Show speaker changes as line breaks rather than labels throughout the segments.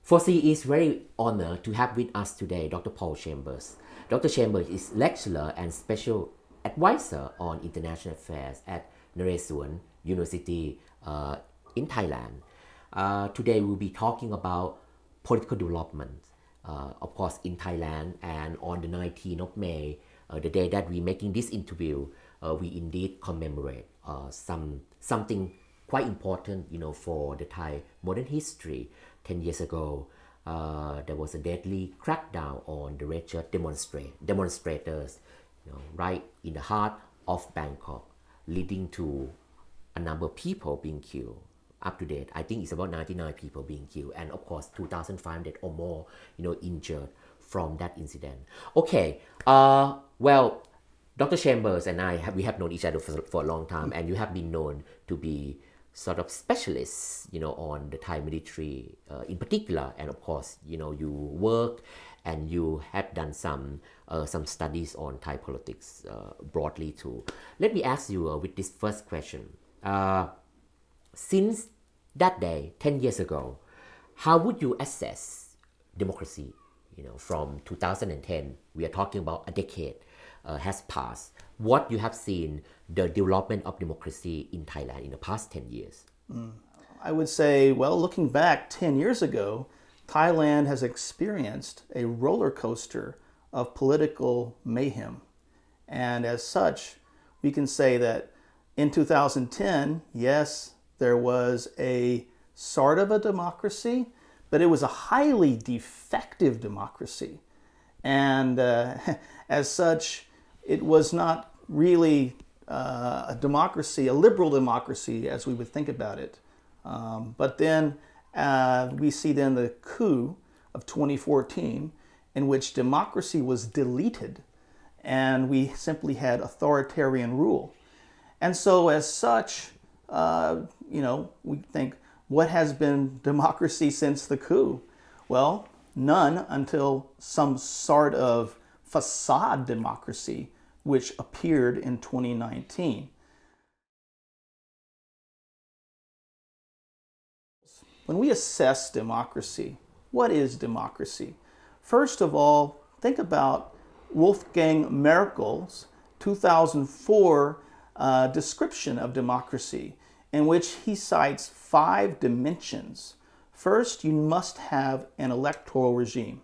4C is very honored to have with us today Dr. Paul Chambers. Dr. Chambers is lecturer and special advisor on international affairs at Naresuan University in Thailand. Today we'll be talking about political development, of course, in Thailand, and on the 19th of May, the day that we're making this interview, we indeed commemorate something quite important, for the Thai modern history. 10 years ago, there was a deadly crackdown on the registered demonstrators, right in the heart of Bangkok, leading to a number of people being killed. Up to date, I think it's about 99 people being killed, and of course 2,500 or more, injured from that incident. Okay, well, Dr. Chambers and we have known each other for a long time, and you have been known to be sort of specialists, on the Thai military in particular, and of course, you work and you have done some studies on Thai politics broadly too. Let me ask you with this first question. Since that day, 10 years ago, how would you assess democracy? From 2010, we are talking about a decade has passed. What you have seen the development of democracy in Thailand in the past 10 years?
I would say, well, looking back 10 years ago, Thailand has experienced a roller coaster of political mayhem. And as such, we can say that in 2010, yes, there was a sort of a democracy, but it was a highly defective democracy. And as such, it was not really a democracy, a liberal democracy as we would think about it. But then we see then the coup of 2014 in which democracy was deleted and we simply had authoritarian rule. And so as such, we think, what has been democracy since the coup? Well, none until some sort of facade democracy, which appeared in 2019. When we assess democracy, what is democracy? First of all, think about Wolfgang Merkel's 2004 description of democracy, in which he cites 5 dimensions. First, you must have an electoral regime.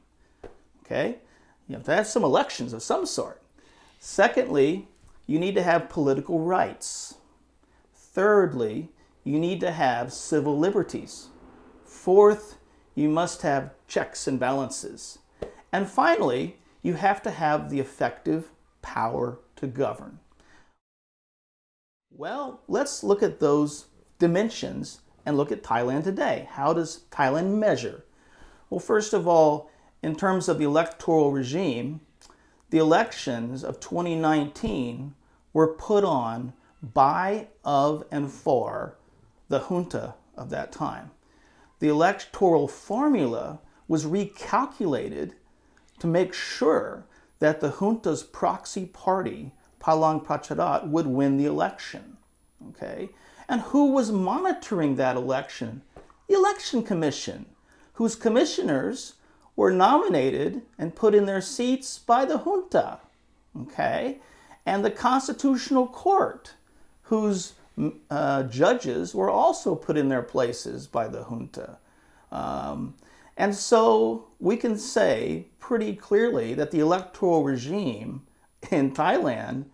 Okay? You have to have some elections of some sort. Secondly, you need to have political rights. Thirdly, you need to have civil liberties. Fourth, you must have checks and balances. And finally, you have to have the effective power to govern. Well, let's look at those dimensions and look at Thailand today. How does Thailand measure? Well, first of all, in terms of the electoral regime, the elections of 2019 were put on by, of, and for the junta of that time. The electoral formula was recalculated to make sure that the junta's proxy party, Palang Pracharat, would win the election. Okay? And who was monitoring that election? The Election Commission, whose commissioners were nominated and put in their seats by the junta. Okay? And the Constitutional Court, whose judges were also put in their places by the junta. And so we can say pretty clearly that the electoral regime in Thailand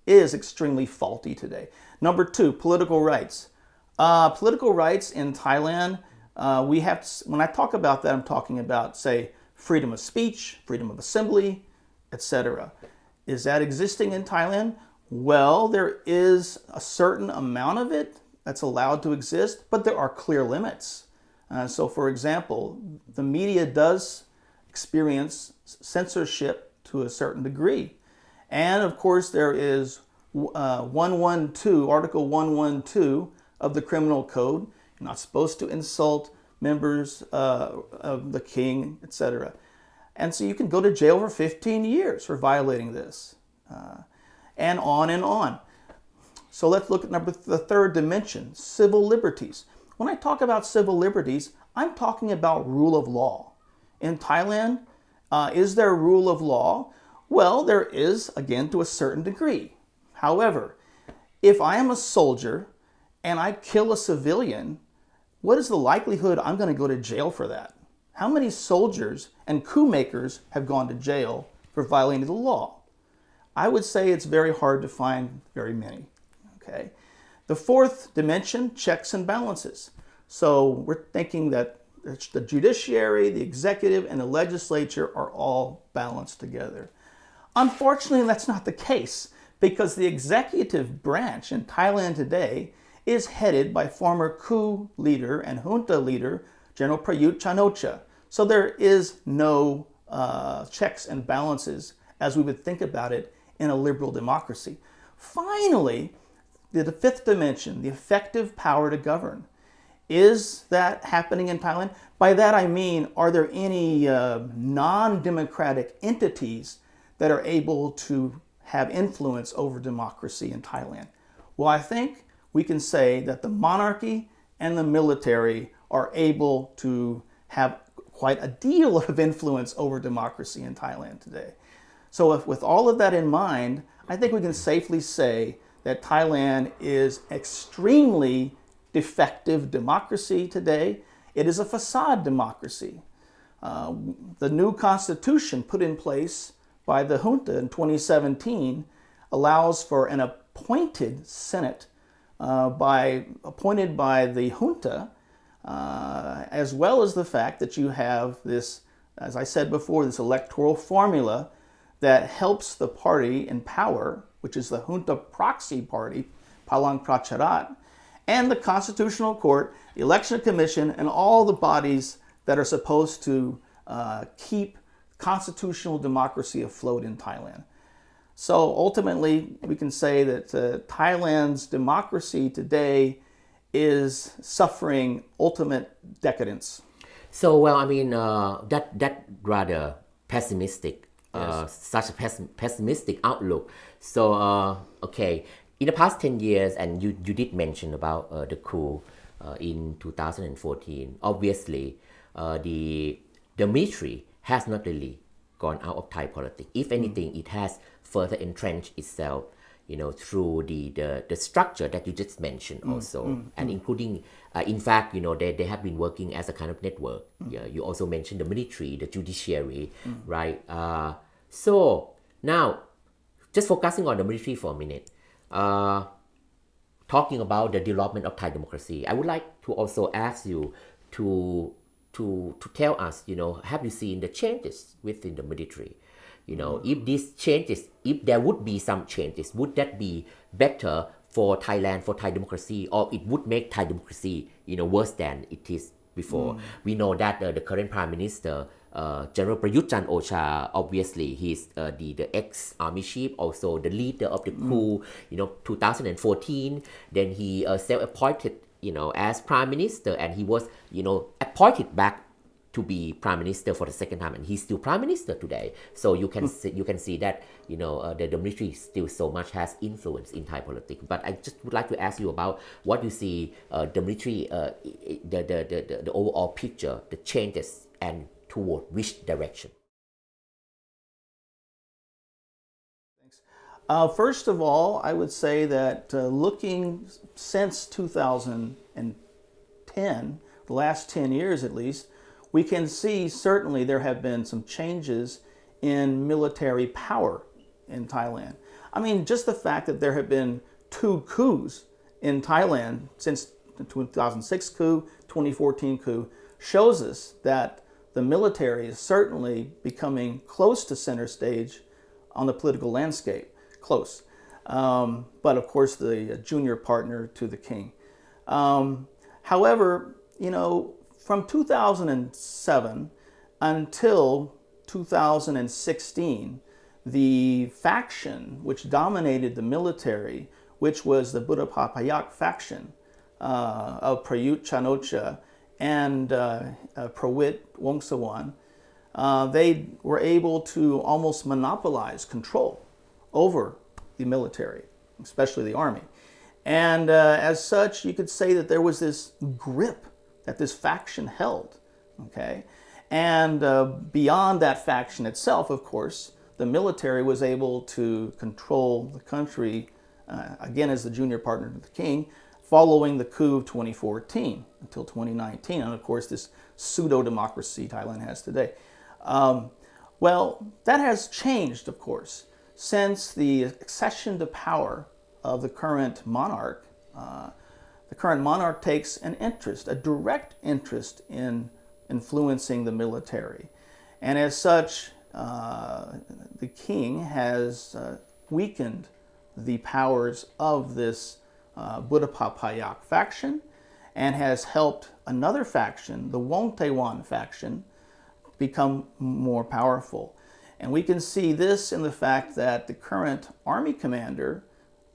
is extremely faulty today. Number 2, political rights. Political rights in Thailand, when I talk about that, I'm talking about, say, freedom of speech, freedom of assembly, etc. Is that existing in Thailand? Well, there is a certain amount of it that's allowed to exist, but there are clear limits. So, for example, the media does experience censorship to a certain degree. And, of course, there is 112, Article 112 of the Criminal Code. You're not supposed to insult members of the king, etc. And so you can go to jail for 15 years for violating this, and on and on. So let's look at the third dimension, civil liberties. When I talk about civil liberties, I'm talking about rule of law. In Thailand, is there rule of law? Well, there is, again, to a certain degree. However, if I am a soldier and I kill a civilian, what is the likelihood I'm going to go to jail for that? How many soldiers and coup makers have gone to jail for violating the law? I would say it's very hard to find very many. Okay. The fourth dimension, checks and balances. So we're thinking that the judiciary, the executive, and the legislature are all balanced together. Unfortunately, that's not the case because the executive branch in Thailand today is headed by former coup leader and junta leader, General Prayut Chan-o-cha. So there is no checks and balances as we would think about it in a liberal democracy. Finally, the fifth dimension, the effective power to govern. Is that happening in Thailand? By that I mean, are there any non-democratic entities that are able to have influence over democracy in Thailand? Well, I think we can say that the monarchy and the military are able to have quite a deal of influence over democracy in Thailand today. So with all of that in mind, I think we can safely say that Thailand is extremely defective democracy today. It is a facade democracy. The new constitution put in place by the junta in 2017 allows for an appointed Senate appointed by the junta, as well as the fact that you have this, as I said before, this electoral formula that helps the party in power, which is the junta proxy party, Palang Pracharat, and the Constitutional Court, the Election Commission, and all the bodies that are supposed to keep constitutional democracy afloat in Thailand. So ultimately, we can say that Thailand's democracy today is suffering ultimate decadence.
So, well, I mean, that rather pessimistic, such a pessimistic outlook. So, okay, in the past 10 years, and you did mention about the coup in 2014, obviously, the military has not really gone out of Thai politics. If anything, it has further entrenched itself, through the structure that you just mentioned also, and including, in fact, they have been working as a kind of network. Yeah, you also mentioned the military, the judiciary, right? So now, just focusing on the military for a minute, talking about the development of Thai democracy, I would like to also ask you to tell us, have you seen the changes within the military? If these changes, if there would be some changes, would that be better for Thailand, for Thai democracy, or it would make Thai democracy, worse than it is before? We know that the current Prime Minister, General Prayut Chan-o-cha, obviously he's the ex-army chief, also the leader of the coup, 2014. Then he self-appointed, as Prime Minister, and he was, appointed back to be Prime Minister for the second time, and he's still Prime Minister today. So you can see that the military still so much has influence in Thai politics. But I just would like to ask you about what you see the military, the overall picture, the changes, and toward which direction.
Thanks. First of all, I would say that looking since 2010, the last 10 years at least, we can see certainly there have been some changes in military power in Thailand. I mean, just the fact that there have been 2 coups in Thailand since the 2006 coup, 2014 coup, shows us that the military is certainly becoming close to center stage on the political landscape. Close. But of course, the junior partner to the king. However, from 2007 until 2016, the faction which dominated the military, which was the Buddhapa Payak faction of Prayut Chan-o-cha and Prawit Wongsawan, they were able to almost monopolize control over the military, especially the army. And as such, you could say that there was this grip that this faction held. Okay, and beyond that faction itself, of course, the military was able to control the country, again as the junior partner to the king, following the coup of 2014 until 2019, and of course this pseudo-democracy Thailand has today. Well, that has changed, of course, since the accession to power of the current monarch. The current monarch takes an interest, a direct interest in influencing the military. And as such, the king has weakened the powers of this Buddha faction and has helped another faction, the Wongtaiwan faction, become more powerful. And we can see this in the fact that the current army commander,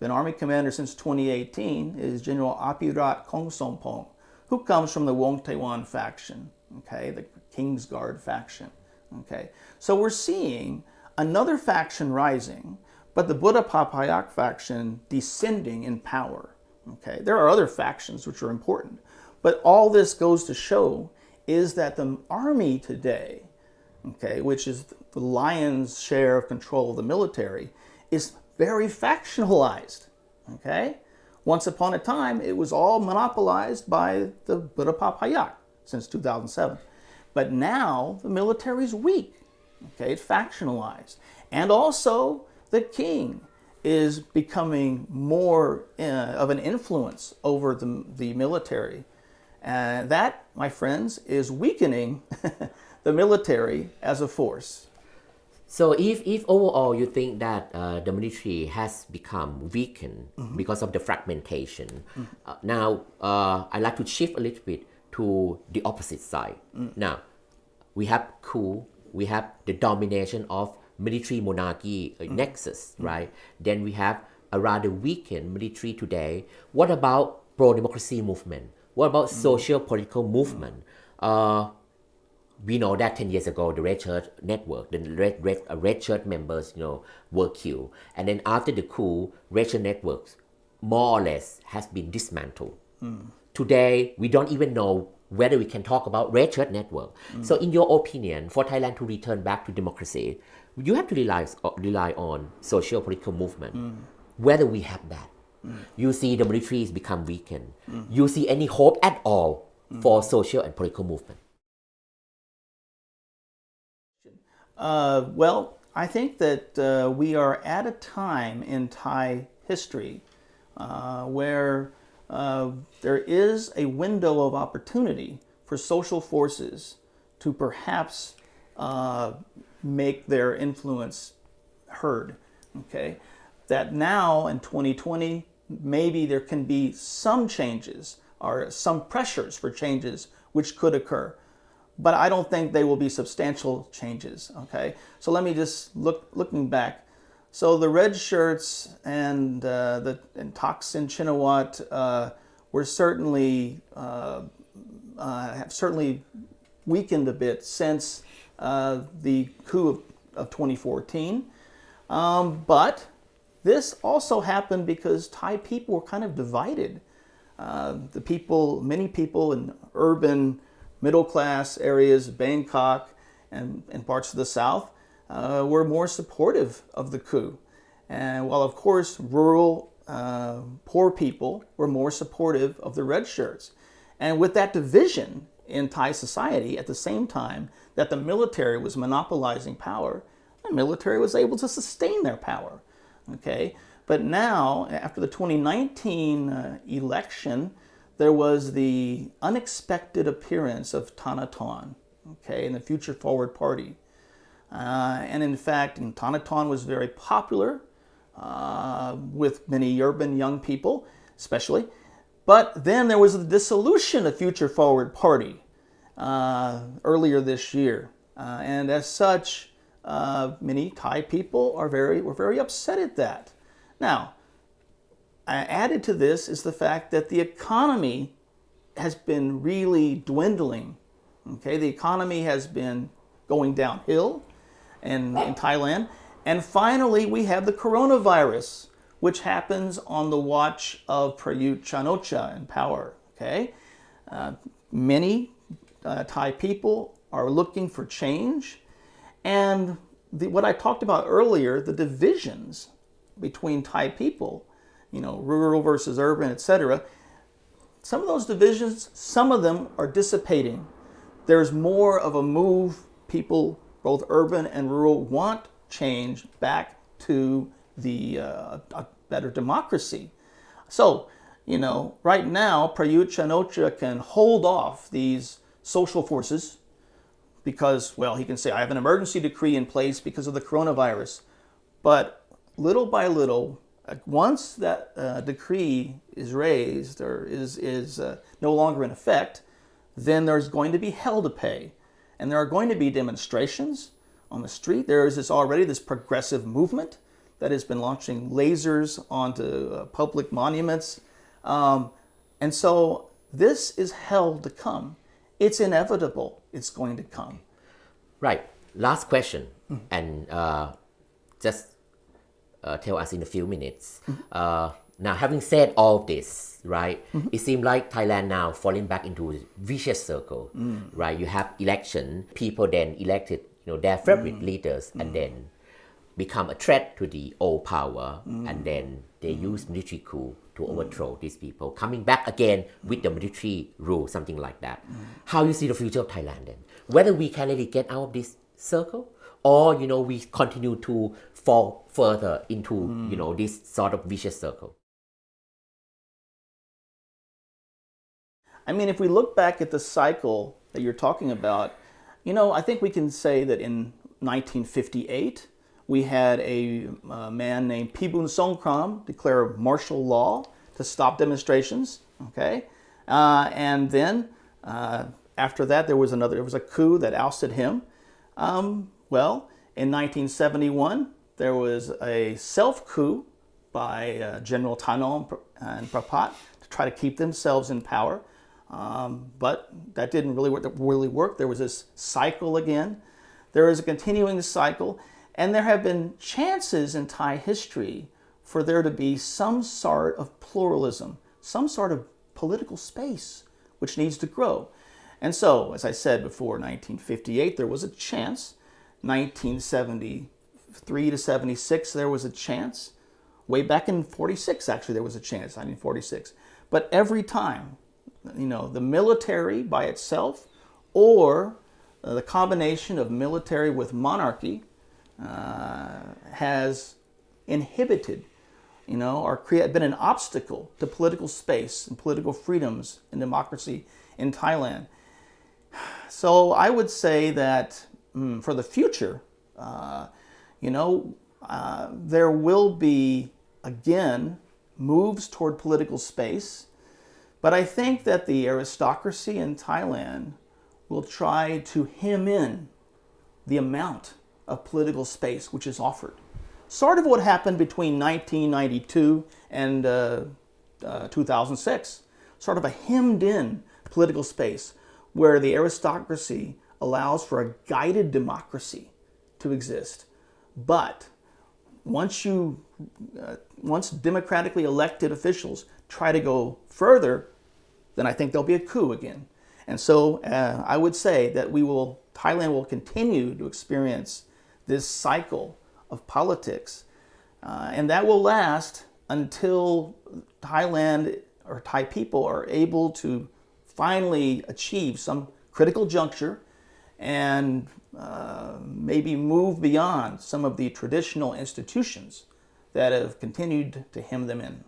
been army commander since 2018, is General Apirat Kongsompong, who comes from the Wongtaiwan faction, okay, the King's Guard faction. Okay, so we're seeing another faction rising, but the Buddha Papayak faction descending in power. Okay, there are other factions which are important, but all this goes to show is that the army today, okay, which is the lion's share of control of the military, is very factionalized. Okay, once upon a time, it was all monopolized by the Buddha Papayak since 2007. But now the military is weak, okay, it's factionalized. And also the king is becoming more of an influence over the military. And that, my friends, is weakening the military as a force.
So if overall you think that the military has become weakened because of the fragmentation, now I'd like to shift a little bit to the opposite side. Now, we have coup, we have the domination of military monarchy nexus, right? Then we have a rather weakened military today. What about pro-democracy movement? What about social political movement? We know that 10 years ago, the Red Shirt network, the Red Shirt members, were killed. And then after the coup, Red Shirt networks more or less has been dismantled. Today, we don't even know whether we can talk about Red Shirt network. So in your opinion, for Thailand to return back to democracy, you have to rely on social political movement. Whether we have that. You see the military is become weakened. You see any hope at all for social and political movement?
Well, I think that we are at a time in Thai history where there is a window of opportunity for social forces to perhaps make their influence heard. Okay, that now in 2020, maybe there can be some changes or some pressures for changes which could occur. But I don't think they will be substantial changes. Okay, so let me just looking back. So the red shirts and tallks in Chinawat were certainly have certainly weakened a bit since the coup of 2014. But this also happened because Thai people were kind of divided. Many people in urban middle-class areas, Bangkok and parts of the South, were more supportive of the coup. And while, of course, rural, poor people were more supportive of the red shirts. And with that division in Thai society, at the same time that the military was monopolizing power, the military was able to sustain their power. Okay? But now, after the 2019 election, there was the unexpected appearance of Thanathorn, okay, in the Future Forward Party. And in fact, Thanathorn was very popular with many urban young people, especially. But then there was the dissolution of Future Forward Party earlier this year. And as such, many Thai people were very upset at that. Now, added to this is the fact that the economy has been really dwindling. Okay, the economy has been going downhill in Thailand. And finally, we have the coronavirus, which happens on the watch of Prayut Chan-o-cha in power. Okay, many Thai people are looking for change, and what I talked about earlier, the divisions between Thai people, rural versus urban, etc. Some of those divisions, some of them are dissipating. There's more of a move. People, both urban and rural, want change back to a better democracy. So, right now, Prayut Chan-o-cha can hold off these social forces because, well, he can say, I have an emergency decree in place because of the coronavirus. But little by little, once that decree is raised or is no longer in effect, then there's going to be hell to pay. And there are going to be demonstrations on the street. There is already this progressive movement that has been launching lasers onto public monuments. And so this is hell to come. It's inevitable. It's going to come.
Right. Last question. And just tell us in a few minutes. Now, having said all this, right, it seems like Thailand now falling back into a vicious circle, right? You have election, people then elected, their favorite leaders, and then become a threat to the old power, and then they use military coup to overthrow these people, coming back again with the military rule, something like that. How you see the future of Thailand then? Whether we can really get out of this circle, or we continue to fall further into this sort of vicious circle.
I mean, if we look back at the cycle that you're talking about, I think we can say that in 1958, we had a man named Pibun Songkram declare martial law to stop demonstrations. Okay, and then after that, there was a coup that ousted him. Well, in 1971, there was a self-coup by General Tanom and Prapat to try to keep themselves in power. But that didn't really work. There was this cycle again. There is a continuing cycle. And there have been chances in Thai history for there to be some sort of pluralism, some sort of political space which needs to grow. And so, as I said before, 1958, there was a chance. 1973 to 76, there was a chance. Way back in 46, actually, there was a chance, 1946. But every time, the military by itself or the combination of military with monarchy has inhibited, or been an obstacle to political space and political freedoms and democracy in Thailand. So I would say that for the future, there will be, again, moves toward political space. But I think that the aristocracy in Thailand will try to hem in the amount of political space which is offered. Sort of what happened between 1992 and 2006. Sort of a hemmed in political space where the aristocracy allows for a guided democracy to exist. But once democratically elected officials try to go further, then I think there'll be a coup again. And so I would say that Thailand will continue to experience this cycle of politics. And that will last until Thailand or Thai people are able to finally achieve some critical juncture and maybe move beyond some of the traditional institutions that have continued to hem them in.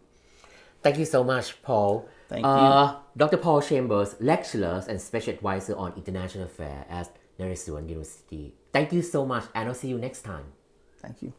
Thank you so much, Paul.
Thank you.
Dr. Paul Chambers, lecturer and special advisor on international affairs at Naresuan University. Thank you so much, and I'll see you next time.
Thank you.